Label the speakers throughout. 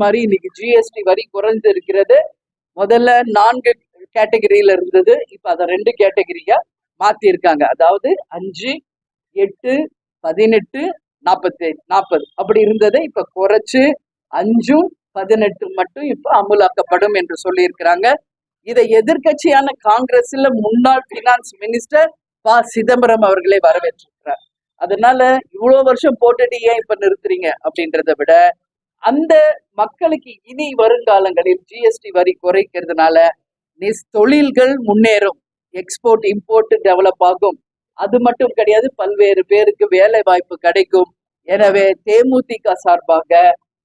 Speaker 1: மாதிரி இன்னைக்கு ஜிஎஸ்டி வரி குறைஞ்சு இருக்கிறது. முதல்ல 4 கேட்டகரியில இருந்தது, இப்ப அதை 2 கேட்டகரியா மாத்தி இருக்காங்க. அதாவது 5, 8, 18, 40 அப்படி இருந்ததை இப்ப குறைச்சு 5, 18 மட்டும் இப்ப அமுலாக்கப்படும் என்று சொல்லி இருக்கிறாங்க. இதை எதிர்கட்சியான காங்கிரஸ்ல முன்னாள் பினான்ஸ் மினிஸ்டர் ப. சிதம்பரம் அவர்களை வரவேற்றிருக்கிறார். அதனால இவ்வளவு வருஷம் போட்டுட்டு ஏன் இப்ப நிறுத்துறீங்க அப்படின்றத விட, அந்த மக்களுக்கு இனி வருங்காலங்களில் ஜிஎஸ்டி வரி குறைக்கிறதுனால தொழில்கள் முன்னேறும், எக்ஸ்போர்ட் இம்போர்ட் டெவலப் ஆகும். அது மட்டும் கிடையாது, பல்வேறு பேருக்கு வேலை வாய்ப்பு கிடைக்கும். எனவே தேமுதிக சார்பாக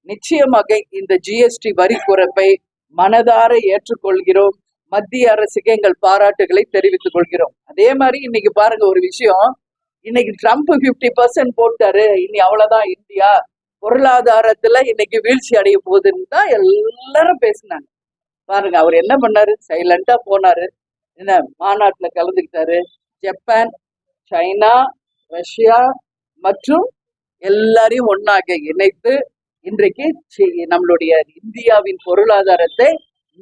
Speaker 1: நிச்சயமாக இந்த ஜிஎஸ்டி வரி குறைப்பை மனதார ஏற்றுக்கொள்கிறோம். மத்திய அரசுக்கு எங்கள் பாராட்டுகளை தெரிவித்துக் கொள்கிறோம். அதே மாதிரி இன்னைக்கு பாருங்க ஒரு விஷயம், இன்னைக்கு ட்ரம்ப் 50% போட்டாரு, இனி அவ்வளவுதான் இந்தியா பொருளாதாரத்துல இன்னைக்கு வீழ்ச்சி அடைய போகுதுன்னு தான் எல்லாரும் பேசினாங்க. பாருங்க அவர் என்ன பண்ணாரு, சைலண்டா போனாரு, என்ன மாநாட்டுல கலந்துக்கிட்டாரு. ஜப்பான், சைனா, ரஷ்யா மற்றும் எல்லாரையும் ஒன்னாக இணைத்து இன்றைக்கு நம்மளுடைய இந்தியாவின் பொருளாதாரத்தை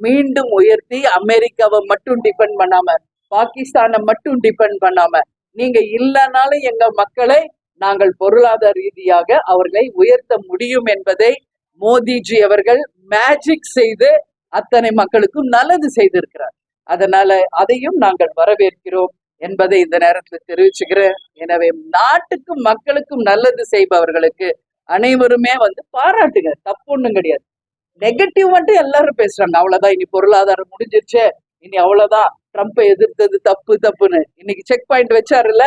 Speaker 1: மீண்டும் உயர்த்தி, அமெரிக்காவை மட்டும் டிபெண்ட் பண்ணாம, பாகிஸ்தானை மட்டும் டிபெண்ட் பண்ணாம, நீங்க இல்லைனாலும் எங்க மக்களை நாங்கள் பொருளாதார ரீதியாக அவர்களை உயர்த்த முடியும் என்பதை மோடிஜி அவர்கள் மேஜிக் செய்து அத்தனை மக்களுக்கும் நல்லது செய்திருக்கிறார். அதனால அதையும் நாங்கள் வரவேற்கிறோம் என்பதை இந்த நேரத்தில் தெரிவிச்சுக்கிறேன். எனவே நாட்டுக்கும் மக்களுக்கும் நல்லது செய்பவர்களுக்கு அனைவருமே பாராட்டுங்க, தப்பு ஒண்ணும் கிடையாது. நெகட்டிவ் மட்டும் எல்லாரும் பேசுறாங்க, அவ்வளவுதான் இனி பொருளாதாரம் முடிஞ்சிருச்சு, இனி அவ்வளவுதான், ட்ரம்ப்பை எதிர்த்தது தப்பு தப்புன்னு. இன்னைக்கு செக் பாயிண்ட் வச்சாருல்ல,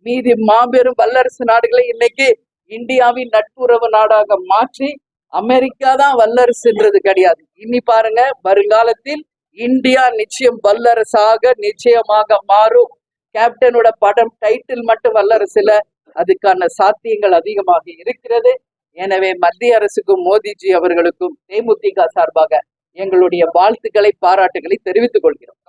Speaker 1: மீதி மாபெரும் வல்லரசு நாடுகளை இன்னைக்கு இந்தியாவின் நட்புறவு நாடாக மாற்றி, அமெரிக்கா தான் வல்லரசுன்றது கிடையாது. இனி பாருங்க, வருங்காலத்தில் இந்தியா நிச்சயம் வல்லரசாக நிச்சயமாக மாறும். கேப்டனோட படம் டைட்டில் மட்டும் வல்லரசுல, அதுக்கான சாத்தியங்கள் அதிகமாக இருக்கிறது. எனவே மத்திய அரசுக்கும் மோடிஜி அவர்களுக்கும் தேமுதிக சார்பாக எங்களுடைய வாழ்த்துக்களை பாராட்டுகளை தெரிவித்துக் கொள்கிறோம்.